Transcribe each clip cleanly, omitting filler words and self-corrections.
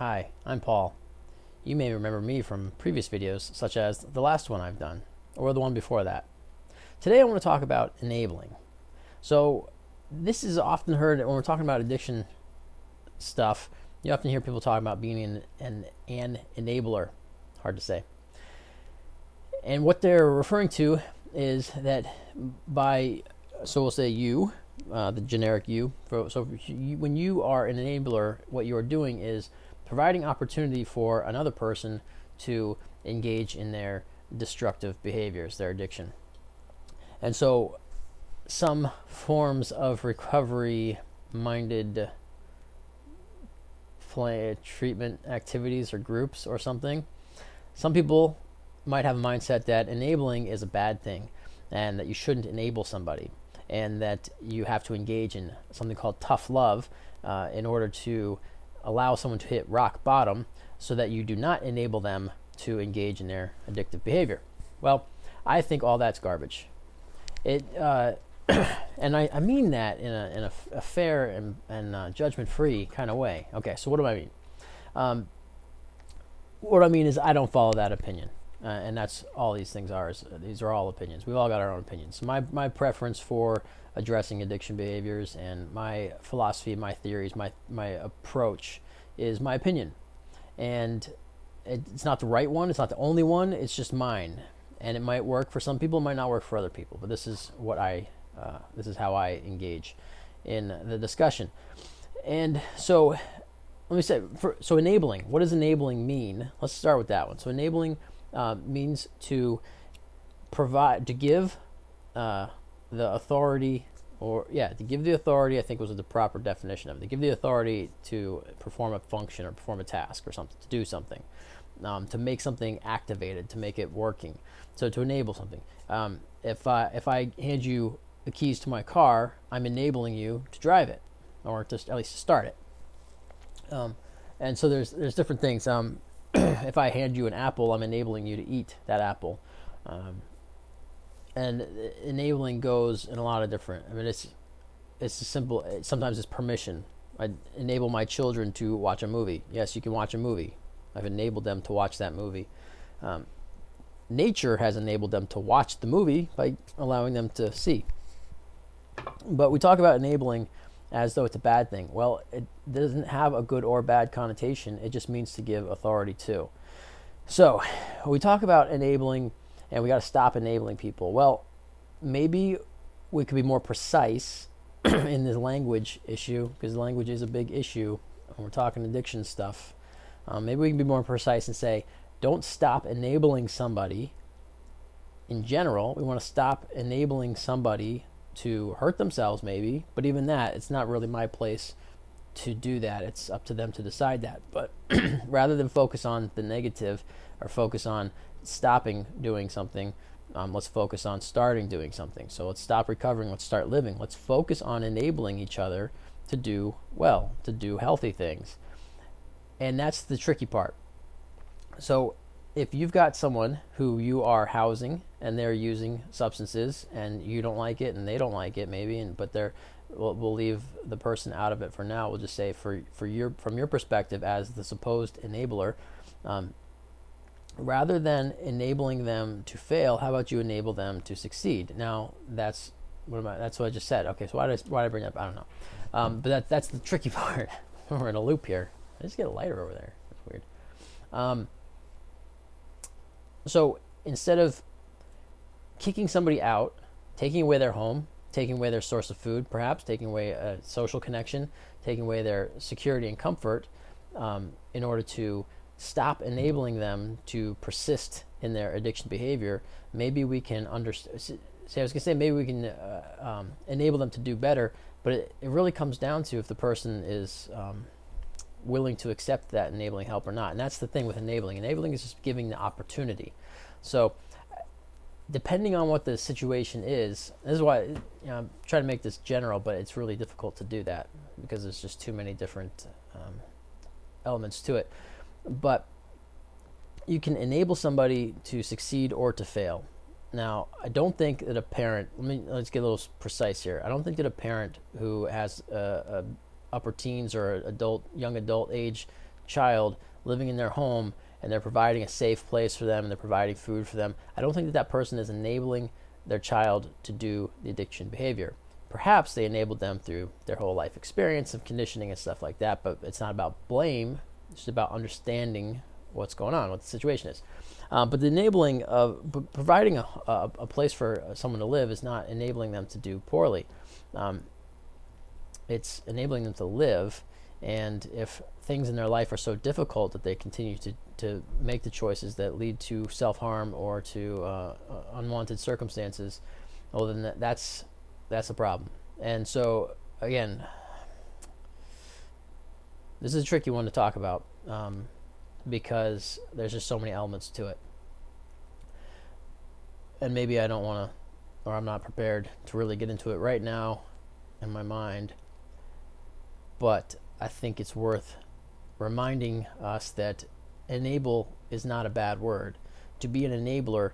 Hi, I'm Paul. You may remember me from previous videos, such as the last one I've done, or the one before that. Today I want to talk about enabling. So this is often heard when we're talking about addiction stuff. You often hear people talk about being an enabler. Hard to say. And what they're referring to is that so we'll say you, the generic you. When you are an enabler, what you are doing is providing opportunity for another person to engage in their destructive behaviors, their addiction. And so some forms of recovery-minded treatment activities or groups or something, some people might have a mindset that enabling is a bad thing and that you shouldn't enable somebody and that you have to engage in something called tough love in order to allow someone to hit rock bottom so that you do not enable them to engage in their addictive behavior. Well, I think all that's garbage. And I mean that in a fair and judgment-free kind of way. Okay, so what do I mean? What I mean is I don't follow that opinion. And that's all these things are. These are all opinions. We've all got our own opinions. My preference for addressing addiction behaviors and my philosophy, my theories, my approach is my opinion. And it's not the right one. It's not the only one. It's just mine. And it might work for some people. It might not work for other people. But this is this is how I engage in the discussion. And so let me say, so enabling. What does enabling mean? Let's start with that one. So enabling means to provide, to give the authority, to give the authority, I think was the proper definition of it. To give the authority to perform a function or perform a task or something, to do something, to make something activated, to make it working. So to enable something. If I hand you the keys to my car, I'm enabling you to drive it, or to at least to start it. And so there's different things. If I hand you an apple, I'm enabling you to eat that apple. And enabling goes in a lot of different. I mean, it's simple. Sometimes it's permission. I enable my children to watch a movie. Yes, you can watch a movie. I've enabled them to watch that movie. Nature has enabled them to watch the movie by allowing them to see. But we talk about enabling as though it's a bad thing. Well, it doesn't have a good or bad connotation. It just means to give authority to. So we talk about enabling, and we got to stop enabling people. Well, maybe we could be more precise in this language issue, because language is a big issue when we're talking addiction stuff. Maybe we can be more precise and say, don't stop enabling somebody. In general, we want to stop enabling somebody to hurt themselves, maybe, but even that, it's not really my place to do that. It's up to them to decide that. But rather than focus on the negative or focus on stopping doing something, let's focus on starting doing something. So let's stop recovering, let's start living. Let's focus on enabling each other to do well, to do healthy things. And that's the tricky part. So if you've got someone who you are housing and they're using substances and you don't like it and they don't like it maybe, but we'll leave the person out of it for now. We'll just say from your perspective as the supposed enabler, rather than enabling them to fail, how about you enable them to succeed? Now that's what I just said. Okay, so why did I bring that up? I don't know. But that's the tricky part. We're in a loop here. I just get a lighter over there. That's weird. So instead of kicking somebody out, taking away their home, taking away their source of food, perhaps taking away a social connection, taking away their security and comfort, in order to stop enabling them to persist in their addiction behavior, maybe we can maybe we can enable them to do better, but it really comes down to if the person is willing to accept that enabling help or not. And that's the thing with enabling. Enabling is just giving the opportunity. So depending on what the situation is, this is why I'm trying to make this general, but it's really difficult to do that because there's just too many different elements to it. But you can enable somebody to succeed or to fail. Now, I don't think that a parent, let's get a little precise here. I don't think that a parent who has a upper teens or young adult age child living in their home and they're providing a safe place for them and they're providing food for them, I don't think that that person is enabling their child to do the addiction behavior. Perhaps they enabled them through their whole life experience of conditioning and stuff like that, but it's not about blame. It's just about understanding what's going on, what the situation is. But the enabling of providing a place for someone to live is not enabling them to do poorly. It's enabling them to live, and if things in their life are so difficult that they continue to make the choices that lead to self-harm or to unwanted circumstances, well, then that's a problem. And so, again, this is a tricky one to talk about because there's just so many elements to it. And maybe I don't want to, or I'm not prepared to really get into it right now in my mind. But I think it's worth reminding us that enable is not a bad word. To be an enabler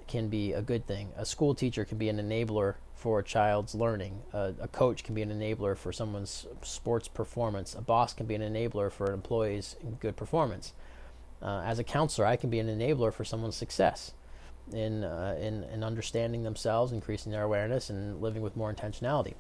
can be a good thing. A school teacher can be an enabler for a child's learning. A coach can be an enabler for someone's sports performance. A boss can be an enabler for an employee's good performance. As a counselor, I can be an enabler for someone's success in understanding themselves, increasing their awareness, and living with more intentionality.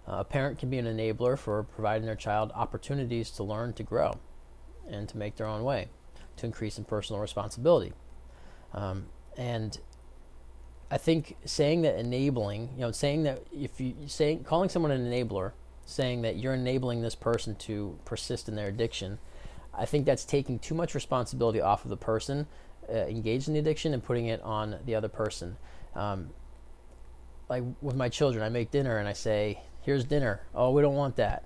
A parent can be an enabler for providing their child opportunities to learn, to grow, and to make their own way, to increase in personal responsibility. And I think saying that enabling, saying that calling someone an enabler, saying that you're enabling this person to persist in their addiction, I think that's taking too much responsibility off of the person engaged in the addiction and putting it on the other person. Like with my children, I make dinner and I say, here's dinner. Oh, we don't want that.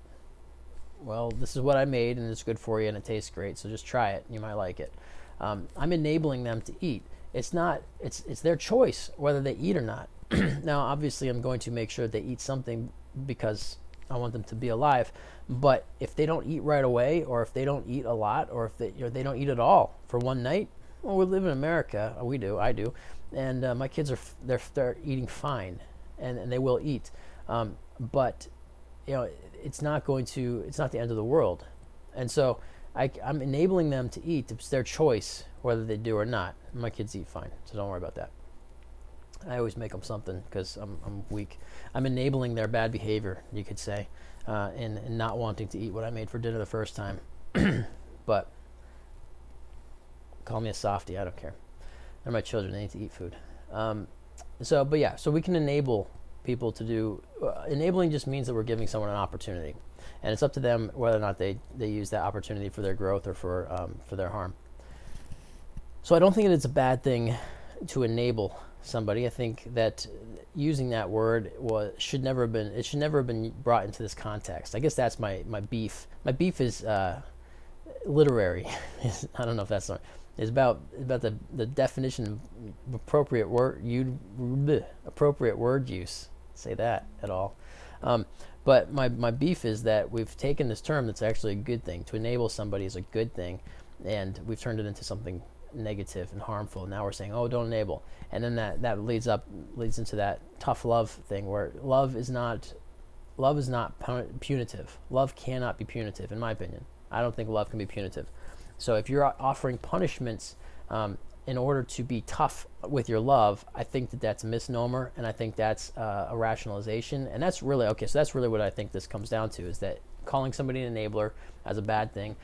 Well, this is what I made and it's good for you and it tastes great, so just try it. You might like it. I'm enabling them to eat. It's their choice whether they eat or not. Now, obviously, I'm going to make sure they eat something because I want them to be alive. But if they don't eat right away, or if they don't eat a lot, or if they don't eat at all for one night, well, we live in America. I do, and my kids they're eating fine, and they will eat. But it's not the end of the world, and so I'm enabling them to eat. It's their choice whether they do or not. My kids eat fine, so don't worry about that. I always make them something because I'm weak. I'm enabling their bad behavior, you could say, in not wanting to eat what I made for dinner the first time. But call me a softie, I don't care. They're my children, they need to eat food. So we can enable people to do. Enabling just means that we're giving someone an opportunity, and it's up to them whether or not they use that opportunity for their growth or for their harm. So I don't think that it's a bad thing to enable somebody. I think that using that word should never have been brought into this context. I guess that's my beef. My beef is literary. I don't know if that's it's about the definition of appropriate word use. Say that at all. But my beef is that we've taken this term that's actually a good thing. To enable somebody is a good thing, and we've turned it into something negative and harmful. Now we're saying, oh, don't enable, and then that leads into that tough love thing, where love is not punitive. Love cannot be punitive, in my opinion. I don't think love can be punitive. So if you're offering punishments in order to be tough with your love, I think that's a misnomer, and I think that's a rationalization, and that's really okay. So that's really what I think this comes down to, is that calling somebody an enabler as a bad thing,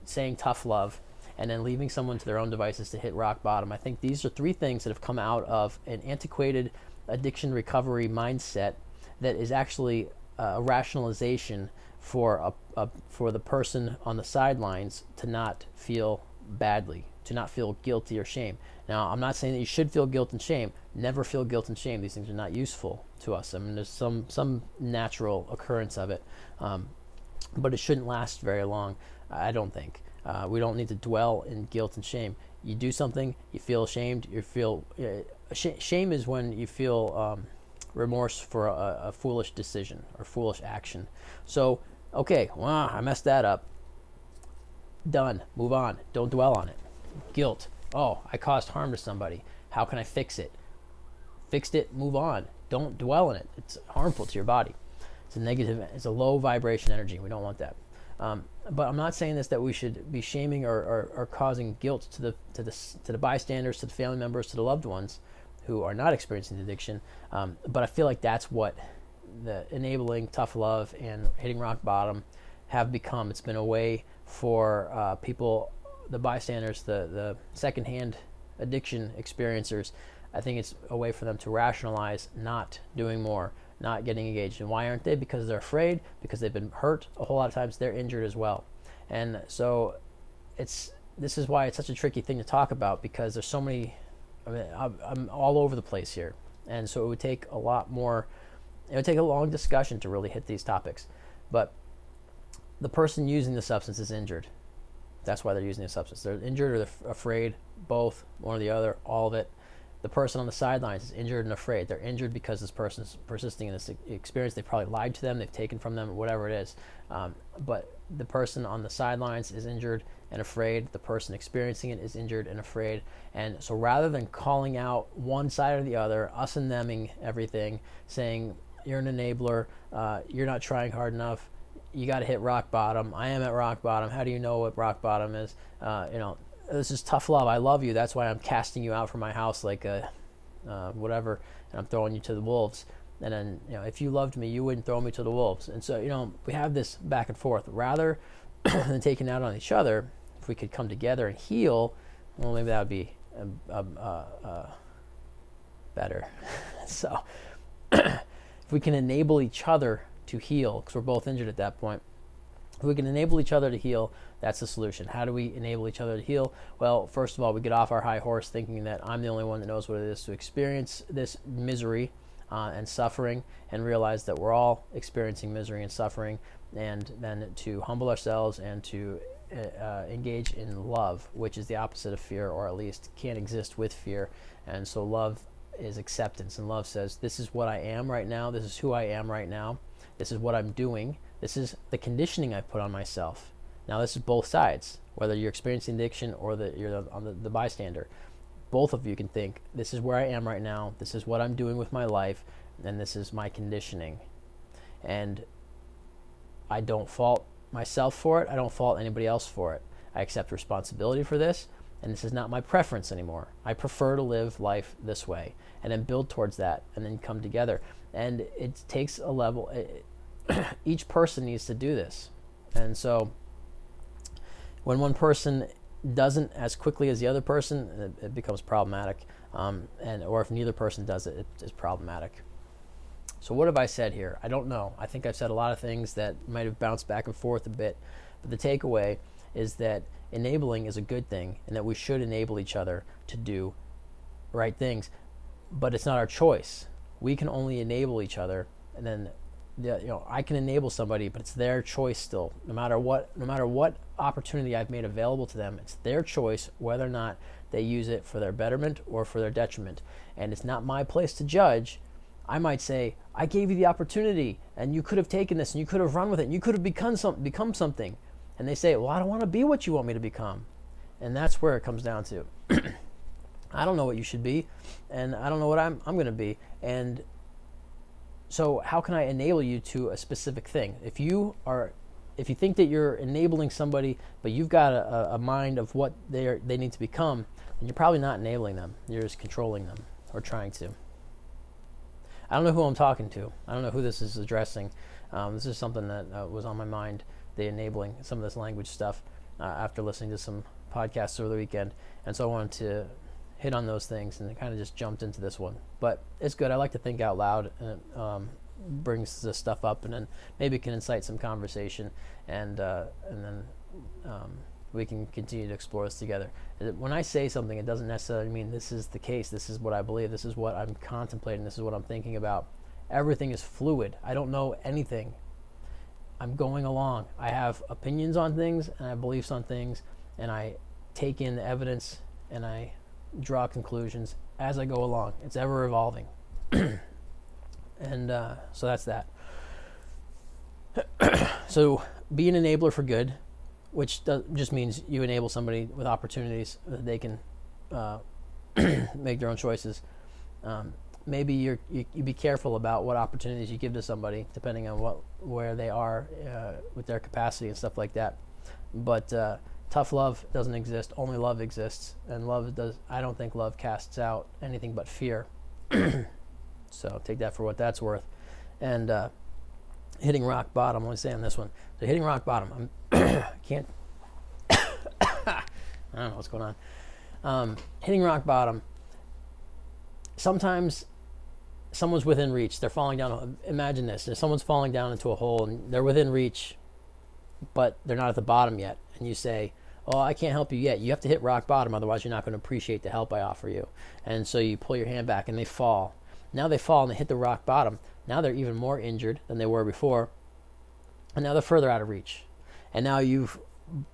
saying tough love, and then leaving someone to their own devices to hit rock bottom. I think these are three things that have come out of an antiquated addiction recovery mindset that is actually a rationalization for the person on the sidelines to not feel badly, to not feel guilty or shame. Now, I'm not saying that you should feel guilt and shame. Never feel guilt and shame. These things are not useful to us. I mean, there's some natural occurrence of it, but it shouldn't last very long, I don't think. We don't need to dwell in guilt and shame. You do something, you feel ashamed. Shame is when you feel remorse for a foolish decision or foolish action. So, okay, well, I messed that up. Done. Move on. Don't dwell on it. Guilt. Oh, I caused harm to somebody. How can I fix it? Fixed it. Move on. Don't dwell in it. It's harmful to your body. It's a negative. It's a low vibration energy. We don't want that. But I'm not saying this that we should be shaming or causing guilt to the bystanders, to the family members, to the loved ones who are not experiencing addiction. But I feel like that's what the enabling, tough love, and hitting rock bottom have become. It's been a way for people, the bystanders, the secondhand addiction experiencers. I think it's a way for them to rationalize not doing more, not getting engaged. And why aren't they? Because they're afraid, because they've been hurt. A whole lot of times they're injured as well. And so this is why it's such a tricky thing to talk about, because there's so many, I'm all over the place here. And so it would take a long discussion to really hit these topics. But the person using the substance is injured. That's why they're using the substance. They're injured or they're afraid, both, one or the other, all of it. The person on the sidelines is injured and afraid. They're injured because this person's persisting in this experience. They probably lied to them, they've taken from them, whatever it is. But the person on the sidelines is injured and afraid. The person experiencing it is injured and afraid. And so rather than calling out one side or the other, us and theming everything, saying, you're an enabler, you're not trying hard enough, you got to hit rock bottom. I am at rock bottom. How do you know what rock bottom is? This is tough love. I love you. That's why I'm casting you out from my house like a whatever, and I'm throwing you to the wolves. And then, if you loved me, you wouldn't throw me to the wolves. And so, we have this back and forth. Rather than taking out on each other, if we could come together and heal, well, maybe that would be better. So if we can enable each other to heal, because we're both injured at that point, if we can enable each other to heal, that's the solution. How do we enable each other to heal? Well, first of all, we get off our high horse thinking that I'm the only one that knows what it is to experience this misery and suffering, and realize that we're all experiencing misery and suffering, and then to humble ourselves and to engage in love, which is the opposite of fear, or at least can't exist with fear. And so love is acceptance, and love says, this is what I am right now, this is who I am right now, this is what I'm doing, this is the conditioning I put on myself. Now this is both sides, whether you're experiencing addiction or you're on the bystander. Both of you can think, this is where I am right now, this is what I'm doing with my life, and this is my conditioning. And I don't fault myself for it, I don't fault anybody else for it. I accept responsibility for this, and this is not my preference anymore. I prefer to live life this way, and then build towards that, and then come together. And it takes a level, each person needs to do this. And so when one person doesn't as quickly as the other person, it becomes problematic. Or if neither person does it, it's problematic. So what have I said here? I don't know. I think I've said a lot of things that might have bounced back and forth a bit. But the takeaway is that enabling is a good thing, and that we should enable each other to do right things. But it's not our choice. We can only enable each other, and then I can enable somebody, but it's their choice still. No matter what opportunity I've made available to them, it's their choice whether or not they use it for their betterment or for their detriment. And it's not my place to judge. I might say, I gave you the opportunity, and you could have taken this, and you could have run with it, and you could have become something. And they say, well, I don't want to be what you want me to become. And that's where it comes down to. I don't know what you should be, and I don't know what I'm going to be. And so how can I enable you to a specific thing? If you think that you're enabling somebody, but you've got a mind of what they need to become, then you're probably not enabling them. You're just controlling them, or trying to. I don't know who I'm talking to. I don't know who this is addressing. This is something that was on my mind, the enabling, some of this language stuff, after listening to some podcasts over the weekend. And so I wanted to hit on those things, and it kind of just jumped into this one. But it's good. I like to think out loud, and it brings this stuff up, and then maybe it can incite some conversation, and then we can continue to explore this together. When I say something, it doesn't necessarily mean this is the case, this is what I believe, this is what I'm contemplating, this is what I'm thinking about. Everything is fluid. I don't know anything. I'm going along. I have opinions on things, and I have beliefs on things, and I take in the evidence, and I draw conclusions as I go along. It's ever evolving. And so that's that. So be an enabler for good, which just means you enable somebody with opportunities that they can make their own choices. Maybe you be careful about what opportunities you give to somebody, depending on where they are with their capacity and stuff like that. But tough love doesn't exist. Only love exists, and love does. I don't think love casts out anything but fear. So take that for what that's worth. And hitting rock bottom. Let me say on this one. So hitting rock bottom. I can't. I don't know what's going on. Hitting rock bottom. Sometimes someone's within reach. They're falling down. Imagine this. If someone's falling down into a hole and they're within reach, but they're not at the bottom yet. And you say, oh, I can't help you yet. You have to hit rock bottom. Otherwise, you're not going to appreciate the help I offer you. And so you pull your hand back and they fall. Now they fall and they hit the rock bottom. Now they're even more injured than they were before. And now they're further out of reach. And now you've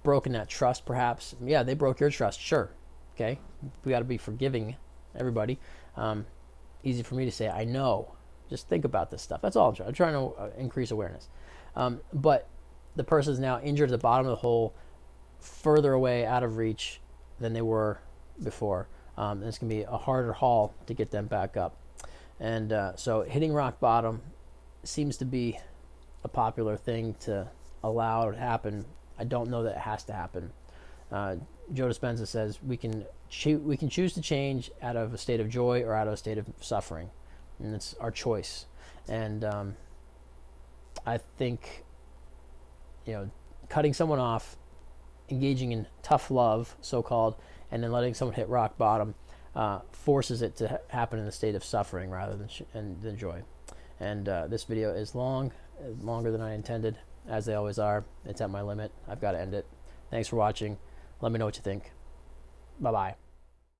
broken that trust, perhaps. Yeah, they broke your trust. Sure. Okay. We got to be forgiving, everybody. Easy for me to say, I know. Just think about this stuff. That's all I'm trying. I'm trying to increase awareness. But the person is now injured at the bottom of the hole, further away out of reach than they were before. And it's going to be a harder haul to get them back up. And so hitting rock bottom seems to be a popular thing to allow to happen. I don't know that it has to happen. Joe Dispenza says we can choose to change out of a state of joy or out of a state of suffering, and it's our choice. And I think, cutting someone off, engaging in tough love, so-called, and then letting someone hit rock bottom forces it to happen in a state of suffering rather than joy. And this video is longer than I intended, as they always are. It's at my limit. I've got to end it. Thanks for watching. Let me know what you think. Bye-bye.